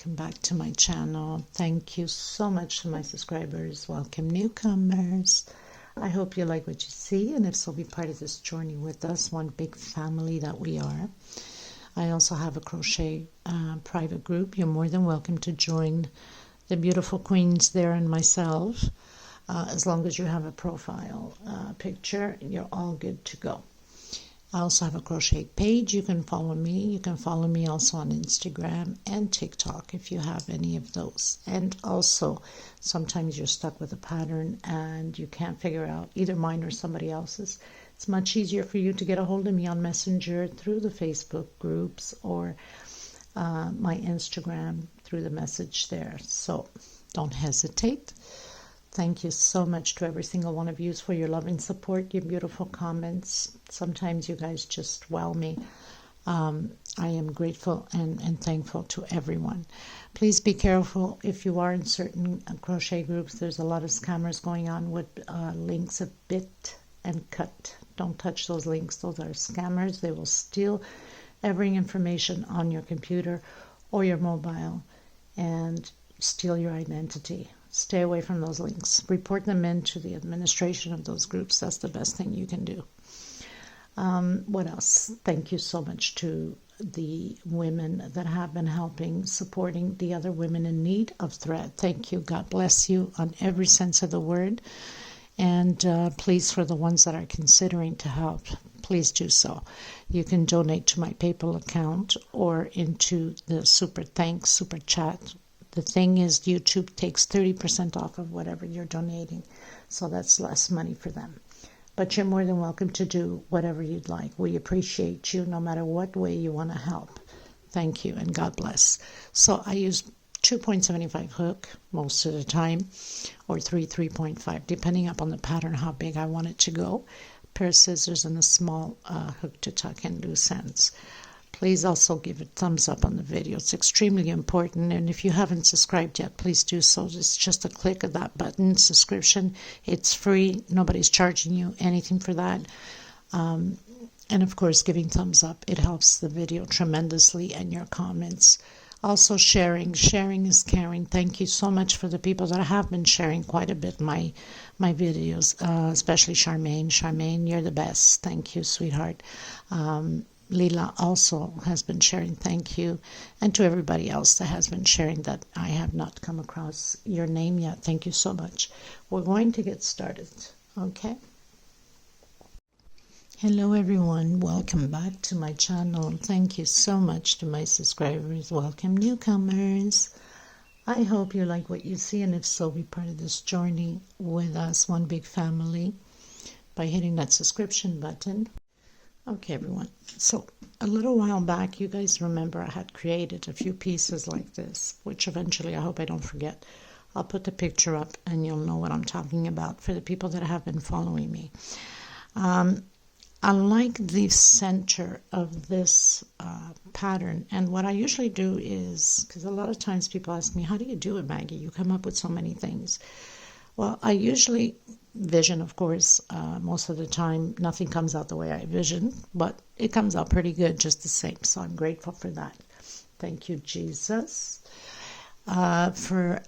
welcome back to my channel. Thank you so much to my subscribers. Welcome newcomers. I hope you like what you see, and if so, be part of this journey with us, one big family that we are. I also have a crochet private group. You're more than welcome to join the beautiful queens there and myself. As long as you have a profile picture, you're all good to go. I also have a crochet page. You can follow me. You can follow me also on Instagram and TikTok if you have any of those. And also, sometimes you're stuck with a pattern and you can't figure out either mine or somebody else's. It's much easier for you to get a hold of me on Messenger through the Facebook groups or my Instagram through the message there. So don't hesitate. Thank you so much to every single one of you for your love and support, your beautiful comments. Sometimes you guys just wow me. I am grateful and thankful to everyone. Please be careful if you are in certain crochet groups. There's a lot of scammers going on with links of bit and cut. Don't touch those links. Those are scammers. They will steal every information on your computer or your mobile and steal your identity. Stay away from those links. Report them into the administration of those groups. That's the best thing you can do. What else? Thank you so much to the women that have been helping, supporting the other women in need of thread. Thank you. God bless you on every sense of the word. And please, for the ones that are considering to help, please do so. You can donate to my PayPal account or into the super chat. The thing is, YouTube takes 30% off of whatever you're donating, so that's less money for them. But you're more than welcome to do whatever you'd like. We appreciate you no matter what way you want to help. Thank you, and God bless. So I use 2.75 hook most of the time, or 3.5, depending upon the pattern, how big I want it to go. A pair of scissors and a small hook to tuck in loose ends. Please also give a thumbs up on the video. It's extremely important. And if you haven't subscribed yet, please do so. It's just a click of that button, subscription. It's free. Nobody's charging you anything for that. And of course, giving thumbs up. It helps the video tremendously, and your comments. Also sharing. Sharing is caring. Thank you so much for the people that have been sharing quite a bit my videos, especially Charmaine. Charmaine, you're the best. Thank you, sweetheart. Lila also has been sharing. Thank you. And to everybody else that has been sharing that I have not come across your name yet. Thank you so much. We're going to get started. Okay. Hello everyone. Welcome back to my channel. Thank you so much to my subscribers. Welcome newcomers. I hope you like what you see, and if so, be part of this journey with us, one big family, by hitting that subscription button. Okay, everyone, so a little while back, you guys remember I had created a few pieces like this, which eventually I hope I don't forget. I'll put the picture up and you'll know what I'm talking about for the people that have been following me. I like the center of this pattern, and what I usually do is, because a lot of times people ask me, how do you do it, Maggie? You come up with so many things. Well, I usually vision, of course. Most of the time nothing comes out the way I vision, but it comes out pretty good just the same, so I'm grateful for that. Thank you, Jesus. For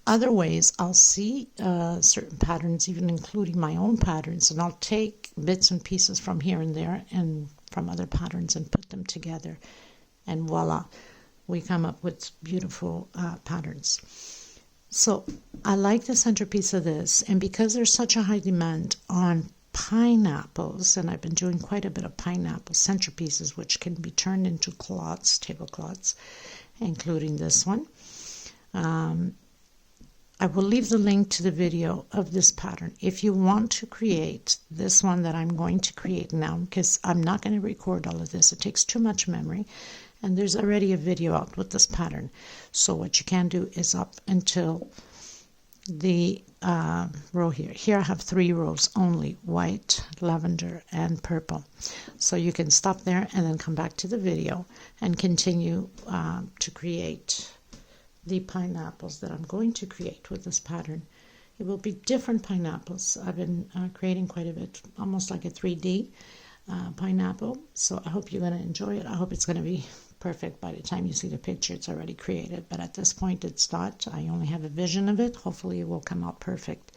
other ways, I'll see certain patterns, even including my own patterns, and I'll take bits and pieces from here and there and from other patterns and put them together, and voila, we come up with beautiful patterns. So I like the centerpiece of this, and because there's such a high demand on pineapples, and I've been doing quite a bit of pineapple centerpieces, which can be turned into cloths, tablecloths, including this one. I will leave the link to the video of this pattern if you want to create this one that I'm going to create now, because I'm not going to record all of this. It takes too much memory. And there's already a video out with this pattern. So what you can do is up until the row here. Here I have 3 rows only, white, lavender, and purple. So you can stop there and then come back to the video and continue to create the pineapples that I'm going to create with this pattern. It will be different pineapples. I've been creating quite a bit, almost like a 3D pineapple. So I hope you're going to enjoy it. I hope it's going to be perfect. By the time you see the picture, it's already created, but at this point it's not. I only have a vision of it. Hopefully it will come out perfect.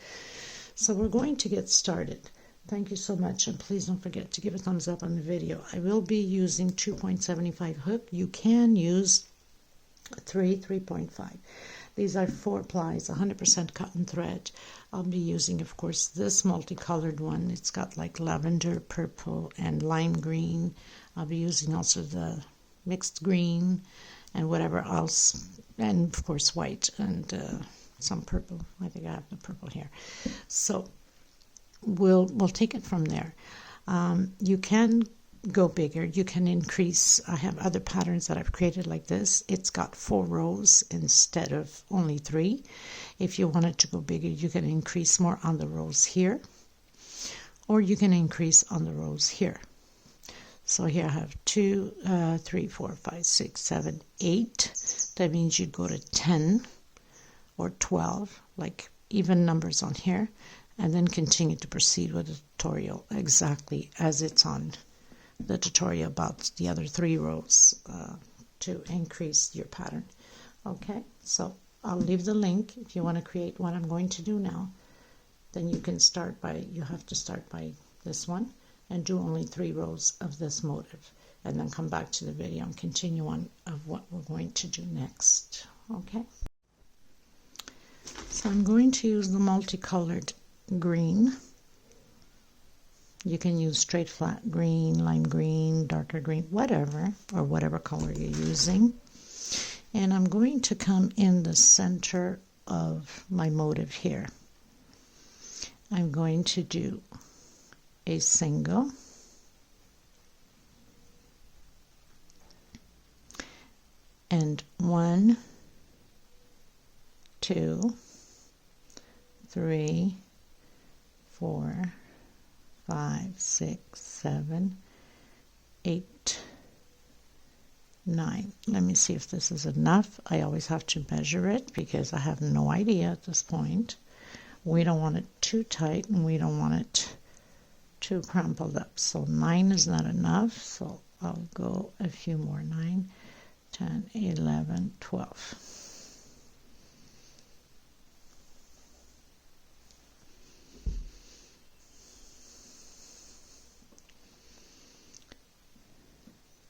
So we're going to get started. Thank you so much, and please don't forget to give a thumbs up on the video. I will be using 2.75 hook. You can use 3.5. These are 4 plies, 100% cotton thread. I'll be using, of course, this multicolored one. It's got like lavender, purple, and lime green. I'll be using also the mixed green and whatever else, and of course white and some purple. I think I have the purple here. So we'll take it from there. You can go bigger, you can increase. I have other patterns that I've created like this. It's got 4 rows instead of only 3. If you wanted to go bigger, you can increase more on the rows here, or you can increase on the rows here. So here I have 2, 3, 4, 5, 6, 7, 8. That means you'd go to 10 or 12, like even numbers on here, and then continue to proceed with the tutorial exactly as it's on the tutorial about the other 3 rows to increase your pattern. Okay, so I'll leave the link if you want to create what I'm going to do now. Then you can start by, you have to start by this one and do only 3 rows of this motif, and then come back to the video and continue on of what we're going to do next. Okay, so I'm going to use the multicolored green. You can use straight flat green, lime green, darker green, whatever, or whatever color you're using. And I'm going to come in the center of my motif here. I'm going to do a single, and 1, 2, 3, 4, 5, 6, 7, 8, 9. Let me see if this is enough. I always have to measure it because I have no idea at this point. We don't want it too tight and we don't want it too crumpled up. So 9 is not enough. So I'll go a few more. 9, 10, 11, 12.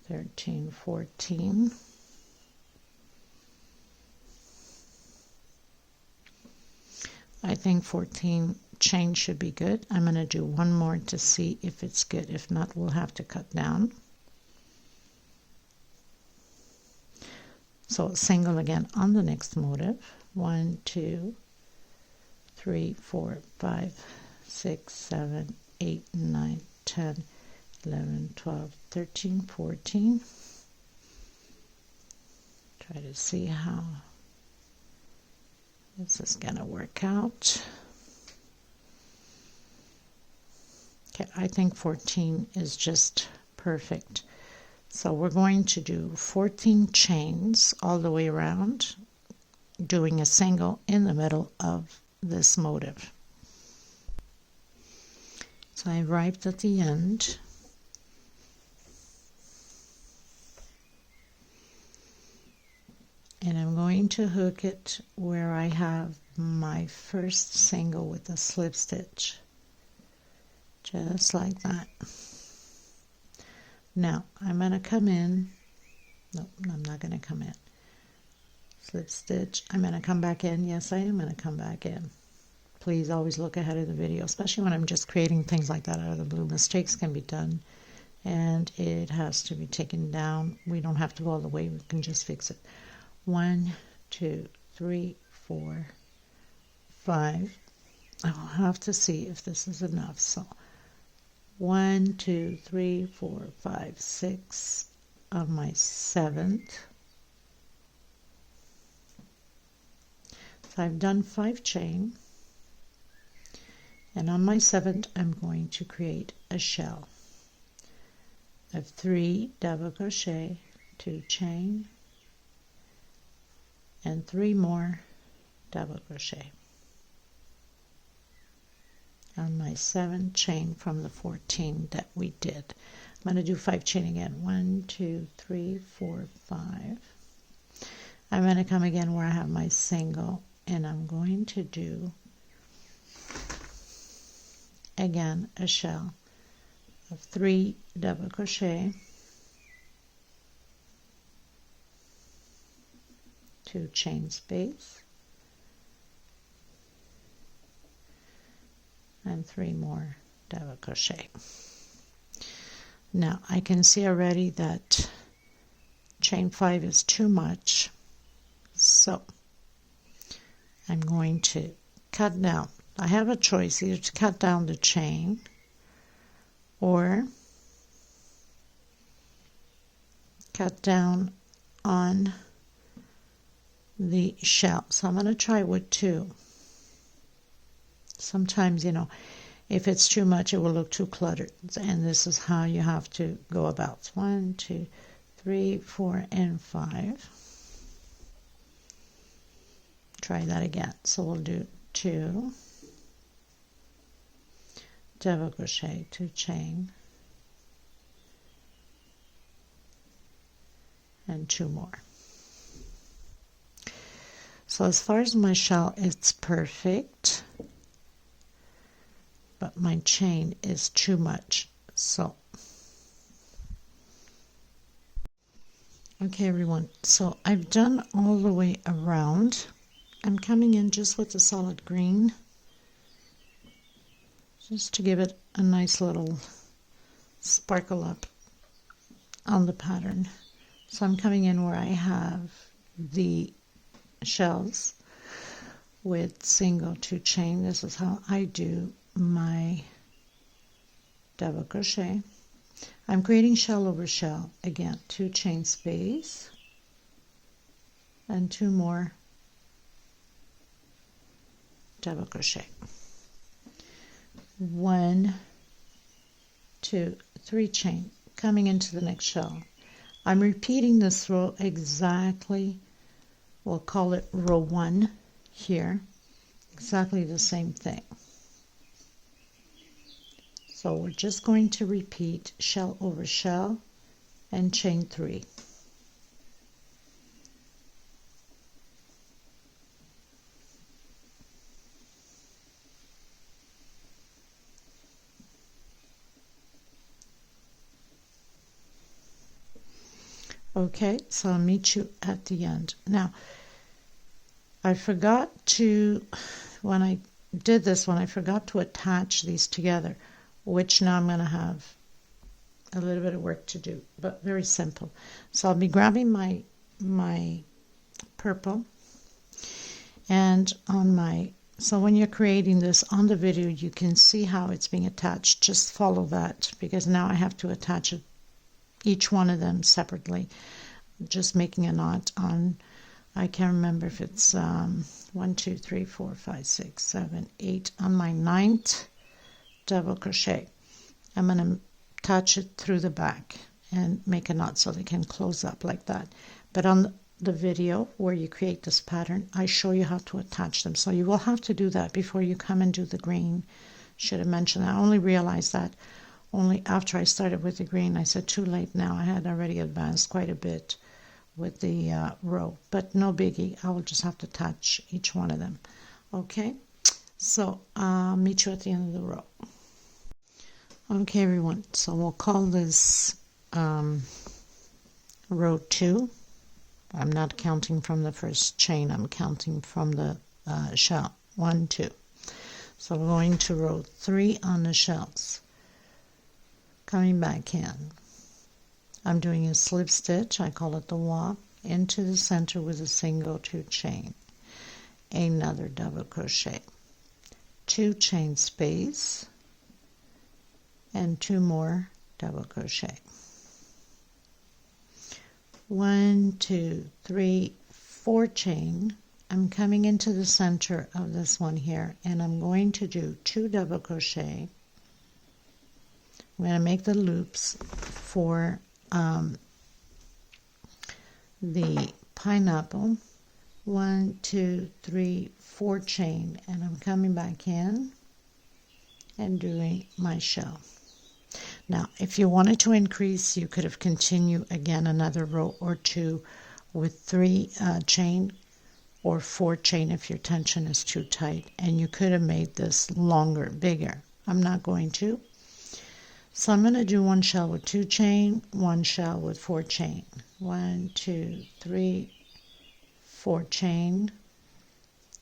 Thirteen, 14, I think 14 chain should be good. I'm going to do one more to see if it's good. If not, we'll have to cut down. So single again on the next motif. 1, 2, 3, 4, 5, 6, 7, 8, 9, 10, 11, 12, 13, 14. Try to see how this is going to work out. Okay, I think 14 is just perfect. So we're going to do 14 chains all the way around, doing a single in the middle of this motif. So I arrived at the end. And I'm going to hook it where I have my first single with a slip stitch, just like that. Now I'm going to come in. Nope, I'm not going to come in. Slip stitch. I'm going to come back in. Yes, I am going to come back in. Please always look ahead of the video, especially when I'm just creating things like that out of the blue. Mistakes can be done, and it has to be taken down. We don't have to go all the way. We can just fix it. 1, 2, 3, 4, 5. I will have to see if this is enough. So 1, 2, 3, 4, 5, 6 on my 7th. So I've done 5 chain, and on my 7th I'm going to create a shell of 3 double crochet, 2 chain, and 3 more double crochet on my 7th chain from the 14 that we did. I'm going to do 5 chain again. 1, 2, 3, 4, 5. I'm going to come again where I have my single, and I'm going to do again a shell of 3 double crochet, 2 chain space, and 3 more double crochet. Now I can see already that chain 5 is too much, so I'm going to cut down. I have a choice, either to cut down the chain or cut down on the shell. So I'm going to try with 2. Sometimes, you know, if it's too much, it will look too cluttered, and this is how you have to go about. 1, 2, 3, 4, and 5. Try that again. So we'll do 2 double crochet, 2 chain, and 2 more. So as far as my shell, it's perfect, but my chain is too much. So okay everyone, so I've done all the way around. I'm coming in just with the solid green, just to give it a nice little sparkle up on the pattern. So I'm coming in where I have the shells with single 2 chain. This is how I do my double crochet. I'm creating shell over shell again, 2 chain space and 2 more double crochet. 1, 2, 3 chain, coming into the next shell. I'm repeating this row exactly, we'll call it row 1 here, exactly the same thing. So we're just going to repeat shell over shell and chain 3. Okay, so I'll meet you at the end. Now, I forgot to, when I did this one, I forgot to attach these together, which now I'm going to have a little bit of work to do, but very simple. So I'll be grabbing my purple, and on my, so when you're creating this on the video, you can see how it's being attached. Just follow that, because now I have to attach it, each one of them separately. Just making a knot on, I can't remember if it's 1, 2, 3, 4, 5, 6, 7, 8 on my 9th double crochet. I'm going to attach it through the back and make a knot so they can close up like that. But on the video where you create this pattern, I show you how to attach them. So you will have to do that before you come and do the green. Should have mentioned that. I only realized that only after I started with the green. I said too late now. I had already advanced quite a bit with the row, but no biggie. I will just have to attach each one of them. Okay, so I'll meet you at the end of the row. Okay everyone, so we'll call this row 2. I'm not counting from the first chain, I'm counting from the shell. 1, 2. So we're going to row 3 on the shells. Coming back in, I'm doing a slip stitch, I call it the walk, into the center with a single 2 chain, another double crochet, 2 chain space, and 2 more double crochet. 1, 2, 3, 4 chain. I'm coming into the center of this one here, and I'm going to do 2 double crochet. I'm going to make the loops for the pineapple. 1, 2, 3, 4 chain, and I'm coming back in and doing my shell. Now, if you wanted to increase, you could have continued again another row or two with 3 chain or 4 chain if your tension is too tight, and you could have made this longer, bigger. I'm not going to. So I'm going to do 1 shell with 2 chain, 1 shell with 4 chain. 1, 2, 3, 4 chain,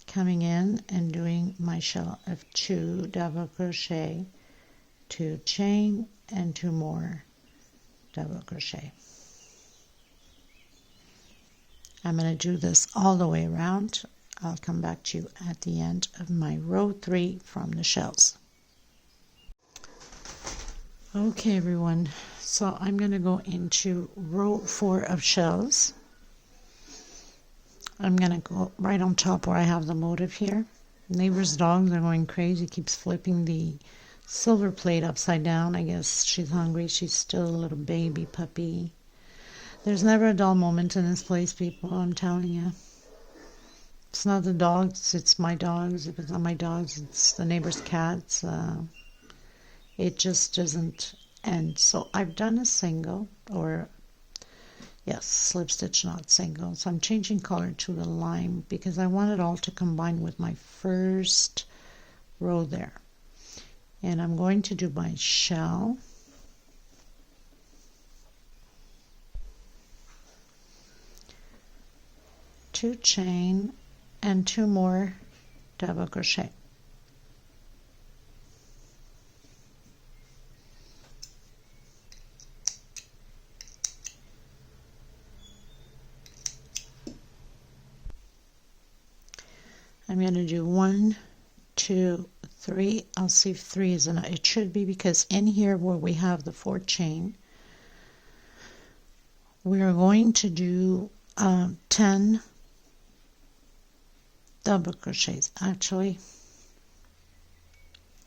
coming in and doing my shell of 2 double crochet, 2 chain, and 2 more double crochet. I'm going to do this all the way around. I'll come back to you at the end of my row 3 from the shells. Okay everyone, so I'm going to go into row 4 of shells. I'm going to go right on top where I have the motif here. Neighbor's dogs are going crazy, keeps flipping the silver plate upside down. I guess she's hungry. She's still a little baby puppy. There's never a dull moment in this place, people, I'm telling you. It's not the dogs, it's my dogs. If it's not my dogs, it's the neighbor's cats. It just doesn't end. So I've done a single, or yes, slip stitch, not single. So I'm changing color to the lime because I want it all to combine with my first row there. And I'm going to do my shell. Two chain and 2 more double crochet. I'm going to do 1, 2, 3. I'll see if 3 is enough. It should be, because in here where we have the 4 chain, we are going to do 10 double crochets. Actually,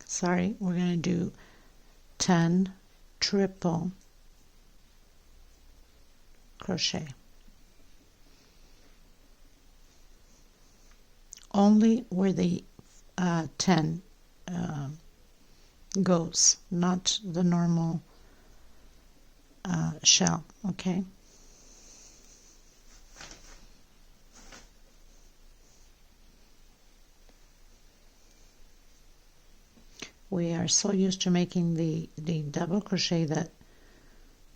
sorry, we're going to do 10 triple crochet. Only where the 10 goes, not the normal shell, okay? We are so used to making the double crochet that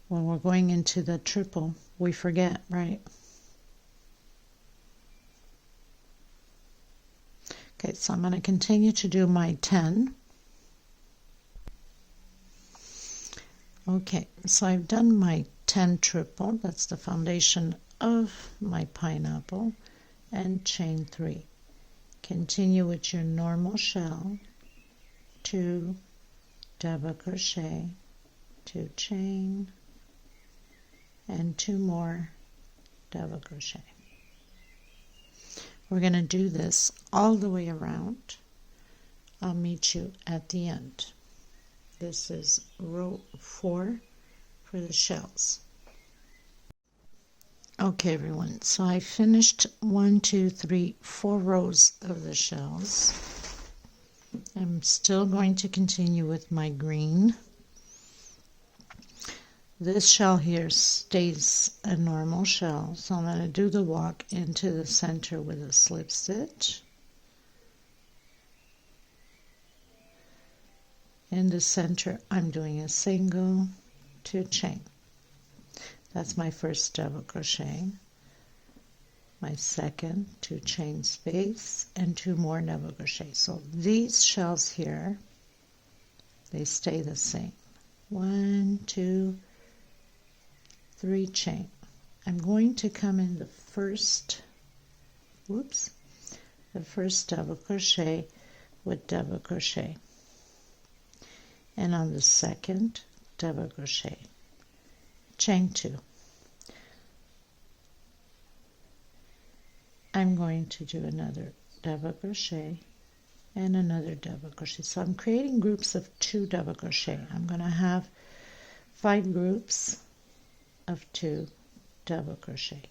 when we're going into the triple, we forget, right? Okay, so I'm going to continue to do my 10. Okay, so I've done my 10 triple. That's the foundation of my pineapple, and chain 3. Continue with your normal shell, 2 double crochet, 2 chain, and 2 more double crochet. We're going to do this all the way around. I'll meet you at the end. This is row 4 for the shells. Okay everyone, so I finished 1, 2, 3, 4 rows of the shells. I'm still going to continue with my green. This shell here stays a normal shell, so I'm going to do the walk into the center with a slip stitch. In the center, I'm doing a single, 2 chain. That's my first double crochet. My second, 2 chain space, and 2 more double crochet. So these shells here, they stay the same. 1, 2, 3 chain. I'm going to come in the first double crochet with double crochet, and on the second double crochet, chain 2. I'm going to do another double crochet and another double crochet. So I'm creating groups of 2 double crochet. I'm going to have 5 groups of 2 double crochet.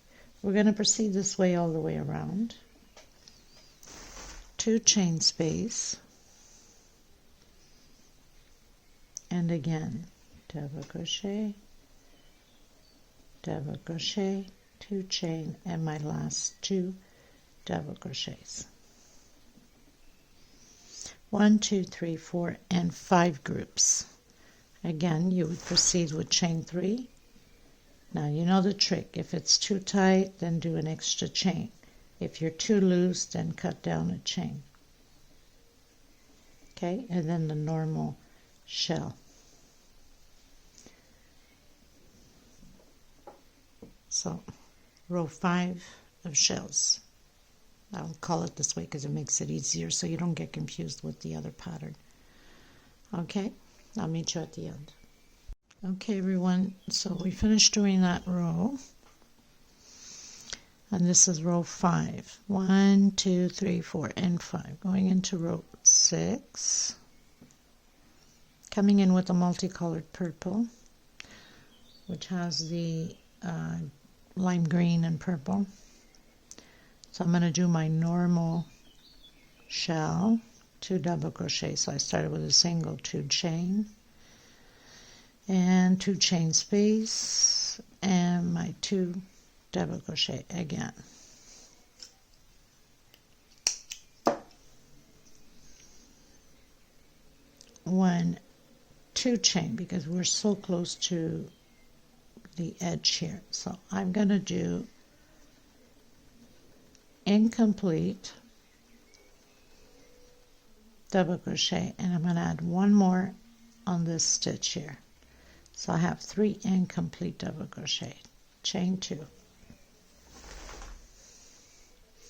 We're going to proceed this way all the way around. 2 chain space, and again double crochet, double crochet, 2 chain, and my last 2 double crochets. 1, 2, 3, 4, and 5 groups. Again, you would proceed with chain 3. Now you know the trick. If it's too tight, then do an extra chain. If you're too loose, then cut down a chain. Okay, and then the normal shell. So, row 5 of shells. I'll call it this way because it makes it easier so you don't get confused with the other pattern. Okay, I'll meet you at the end. Okay, everyone, so we finished doing that row. And this is row 5. 1, 2, 3, 4, and 5. Going into row 6. Coming in with a multicolored purple, which has the lime green and purple. So I'm going to do my normal shell, 2 double crochet. So I started with a single 2 chain and 2 chain space and my 2 double crochet again. One 2 chain because we're so close to the edge here. So I'm going to do incomplete double crochet, and I'm going to add 1 more on this stitch here. So I have 3 incomplete double crochet, chain 2.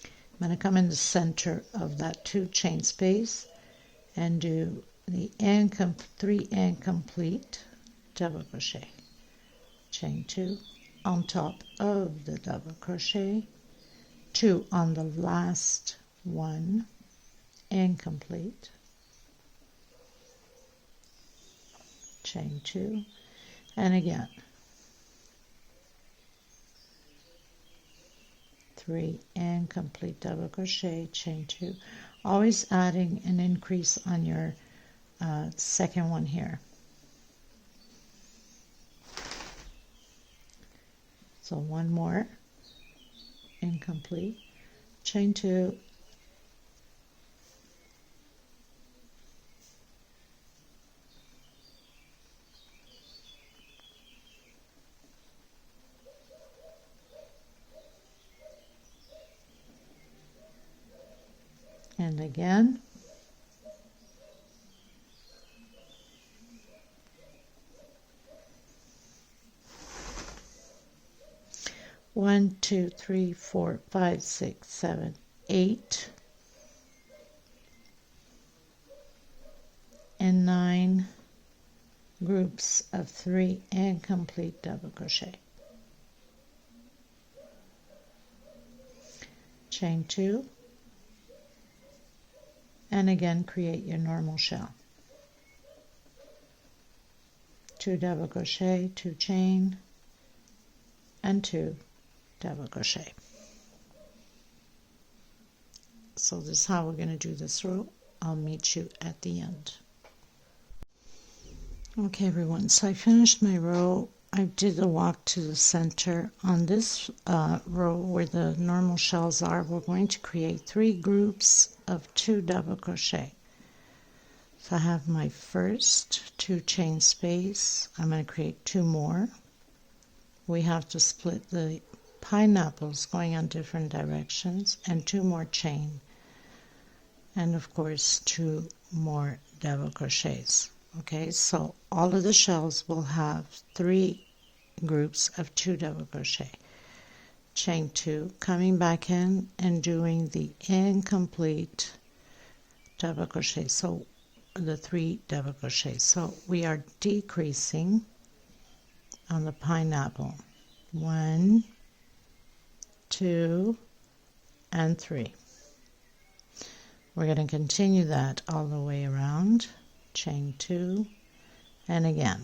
I'm going to come in the center of that 2 chain space and do the 3 incomplete double crochet, chain 2 on top of the double crochet, 2 on the last one, incomplete, chain 2, and again 3 incomplete double crochet, chain 2, always adding an increase on your second one here. So 1 more incomplete, chain 2, and again 1, 2, 3, 4, 5, 6, 7, 8, and 9 groups of 3 incomplete double crochet, chain 2, and again create your normal shell, 2 double crochet, 2 chain, and 2 double crochet. So this is how we're going to do this row. I'll meet you at the end. Okay, everyone, so I finished my row. I did the walk to the center. On this row where the normal shells are, we're going to create 3 groups of 2 double crochet. So I have my first 2 chain space. I'm going to create 2 more. We have to split the pineapples going on different directions, and 2 more chain, and of course 2 more double crochets. Okay, so all of the shells will have 3 groups of 2 double crochet, chain 2, coming back in and doing the incomplete double crochet, so the 3 double crochets. So we are decreasing on the pineapple, 1, 2, and 3. We're going to continue that all the way around, chain 2, and again.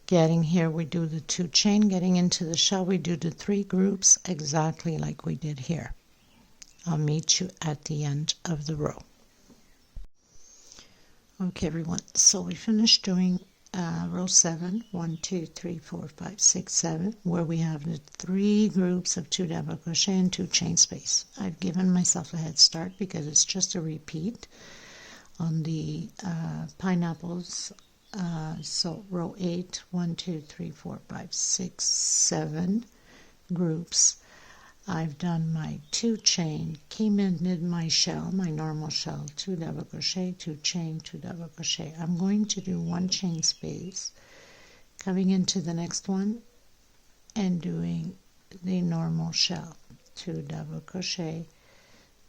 Getting here, we do the 2 chain, getting into the shell, we do the 3 groups exactly like we did here. I'll meet you at the end of the row. Okay, everyone, so we finished doing row 7, 1, 2, 3, 4, 5, 6, 7, where we have the 3 groups of 2 double crochet and 2 chain space. I've given myself a head start because it's just a repeat on the pineapples. So row 8, 1, 2, 3, 4, 5, 6, 7 groups. I've done my 2 chain, came in, did my shell, my normal shell, 2 double crochet, 2 chain, 2 double crochet. I'm going to do 1 chain space, coming into the next one and doing the normal shell, 2 double crochet,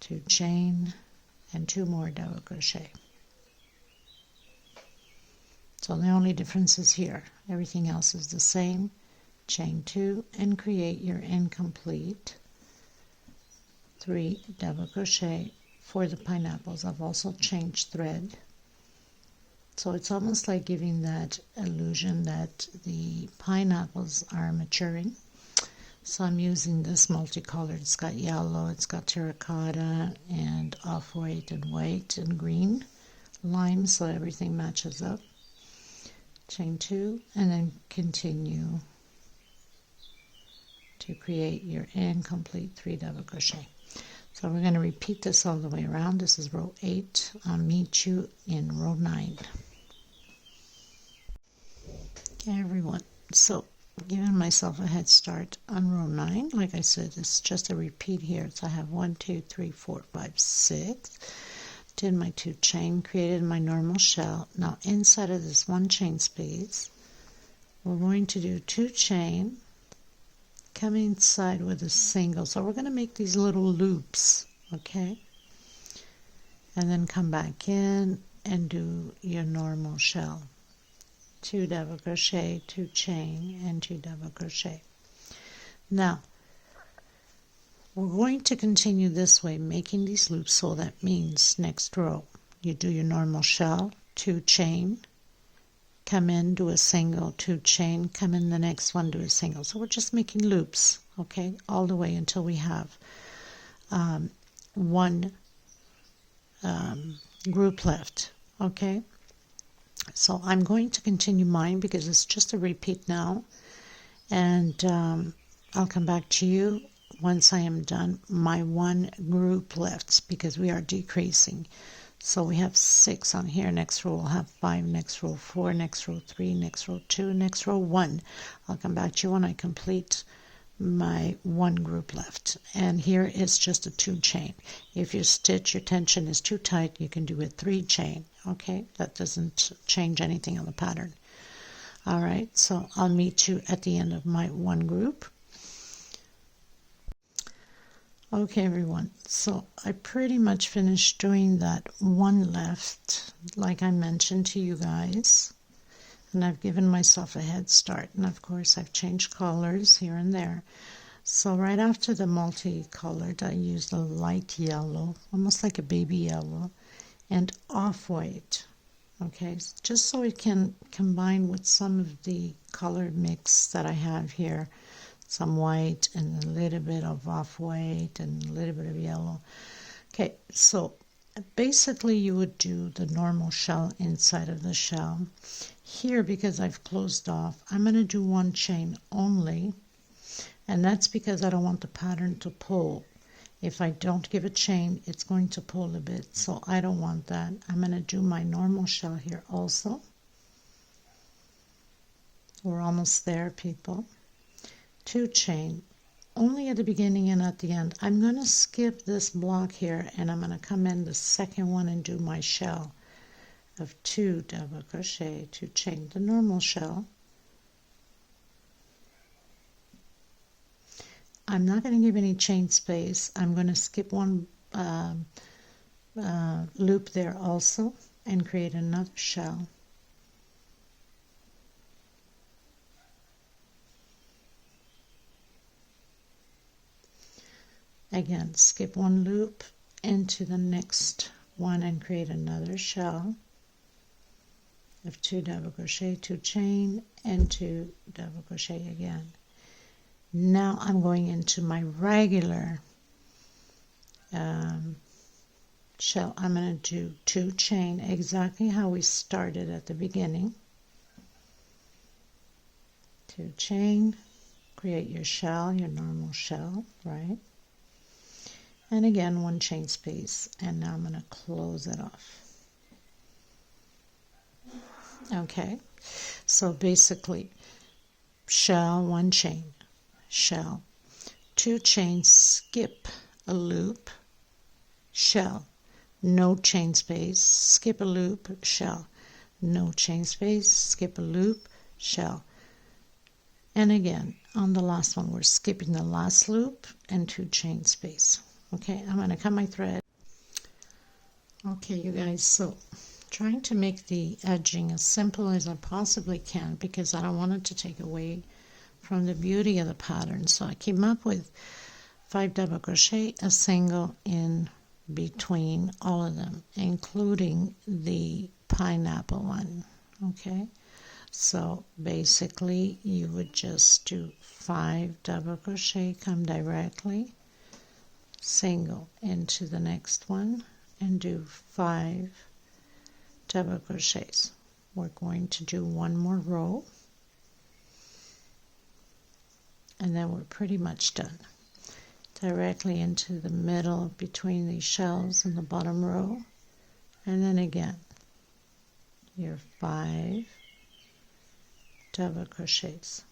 2 chain, and 2 more double crochet. So the only difference is here. Everything else is the same. Chain 2 and create your incomplete 3 double crochet for the pineapples. I've also changed thread, so it's almost like giving that illusion that the pineapples are maturing. So I'm using this multicolored. It's got yellow, it's got terracotta and off-white and white and green lime, so everything matches up. Chain 2 and then continue to create your incomplete 3 double crochet. So we're going to repeat this all the way around. This is row 8. I'll meet you in row 9. Okay, everyone. So giving myself a head start on row 9. Like I said, it's just a repeat here. So I have 1, 2, 3, 4, 5, 6. Did my 2 chain, created my normal shell. Now inside of this 1 chain space, we're going to do 2 chain, come inside with a single. So we're going to make these little loops, okay? And then come back in and do your normal shell. 2 double crochet, 2 chain, and 2 double crochet. Now, we're going to continue this way, making these loops, so that means next row, you do your normal shell, 2 chain, come in, do a single, 2 chain, come in the next one, do a single. So we're just making loops, okay, all the way until we have 1 group left, okay? So I'm going to continue mine because it's just a repeat now, and I'll come back to you once I am done my 1 group left, because we are decreasing. So we have 6 on here. Next row we'll have 5, next row 4, next row 3, next row 2, next row 1. I'll come back to you when I complete my 1 group left. And here is just a 2 chain. If your stitch, your tension is too tight, you can do a 3 chain, okay? That doesn't change anything on the pattern. All right, so I'll meet you at the end of my 1 group. Okay, everyone, so I pretty much finished doing that 1 left, like I mentioned to you guys, and I've given myself a head start, and of course I've changed colors here and there. So right after the multicolored, I used a light yellow, almost like a baby yellow, and off-white, okay, just so it can combine with some of the color mix that I have here. Some white and a little bit of off-white and a little bit of yellow. Okay, so basically you would do the normal shell inside of the shell. Here, because I've closed off, I'm going to do 1 chain only, and that's because I don't want the pattern to pull. If I don't give a chain, it's going to pull a bit, so I don't want that. I'm going to do my normal shell here also. We're almost there, people. 2 chain, only at the beginning and at the end. I'm going to skip this block here, and I'm going to come in the second one and do my shell of 2 double crochet, 2 chain, the normal shell. I'm not going to give any chain space. I'm going to skip 1 loop there also and create another shell. Again, skip 1 loop into the next one and create another shell of 2 double crochet, 2 chain, and 2 double crochet again. Now I'm going into my regular shell. I'm going to do 2 chain, exactly how we started at the beginning. 2 chain, create your shell, your normal shell, right? And again, 1 chain space, and now I'm going to close it off. Okay, so basically shell, 1 chain, shell, 2 chains, skip a loop, shell, no chain space, skip a loop, shell, no chain space, skip a loop, shell. And again, on the last one, we're skipping the last loop and 2 chain space. Okay, I'm going to cut my thread. Okay, you guys, so trying to make the edging as simple as I possibly can because I don't want it to take away from the beauty of the pattern. So I came up with 5 double crochet, a single in between all of them, including the pineapple one. Okay, so basically you would just do 5 double crochet, come directly, single into the next one, and do 5 double crochets. We're going to do 1 more row, and then we're pretty much done. Directly into the middle between these shells in the bottom row, and then again your 5 double crochets.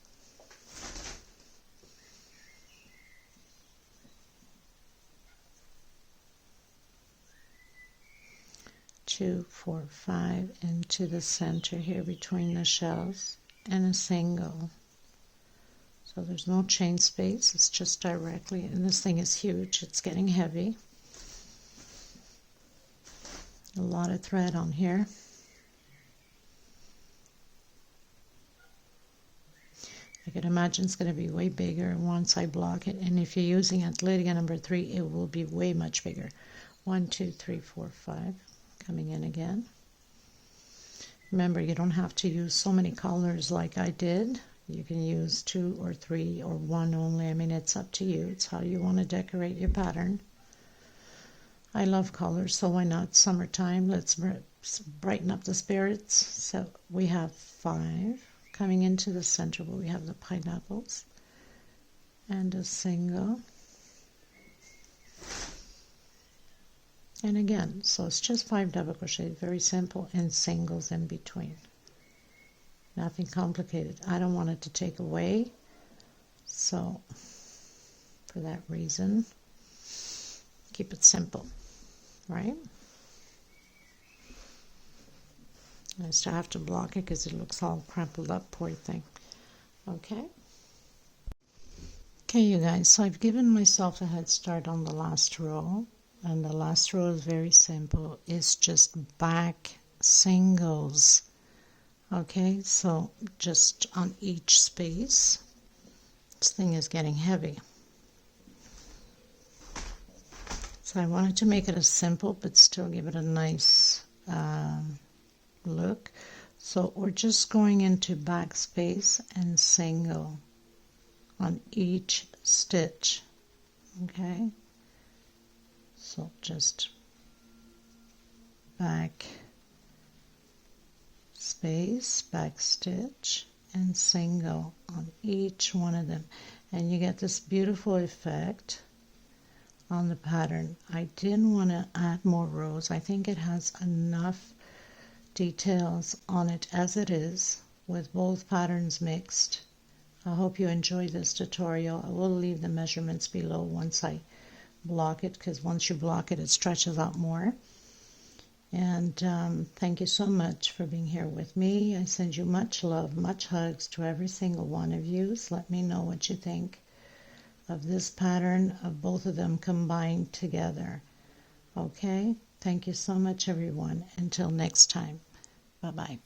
Two, 4, 5 into the center here between the shells, and a single. So there's no chain space, it's just directly, and this thing is huge, it's getting heavy. A lot of thread on here. I can imagine it's going to be way bigger once I block it, and if you're using Aunt Lydia number 3, it will be way much bigger. 1, 2, 3, 4, 5. Coming in again. Remember, you don't have to use so many colors like I did. You can use 2 or 3 or 1 only. I mean, it's up to you. It's how you want to decorate your pattern. I love colors, so why not? Summertime, let's brighten up the spirits. So we have 5 coming into the center where we have the pineapples, and a single. And again, so it's just 5 double crochets, very simple, and singles in between. Nothing complicated. I don't want it to take away, so for that reason, keep it simple, right? I still have to block it because it looks all crumpled up, poor thing. Okay. Okay, you guys, so I've given myself a head start on the last row. And the last row is very simple. It's just back singles. Okay, so just on each space. This thing is getting heavy. So I wanted to make it as simple, but still give it a nice look. So we're just going into back space and single on each stitch. Okay. So just back space, back stitch, and single on each one of them, and you get this beautiful effect on the pattern. I didn't want to add more rows. I think it has enough details on it as it is with both patterns mixed. I hope you enjoyed this tutorial. I will leave the measurements below once I block it, because once you block it, it stretches out more. And thank you so much for being here with me. I send you much love, much hugs to every single one of you. So let me know what you think of this pattern, of both of them combined together. Okay, thank you so much, everyone. Until next time, bye-bye.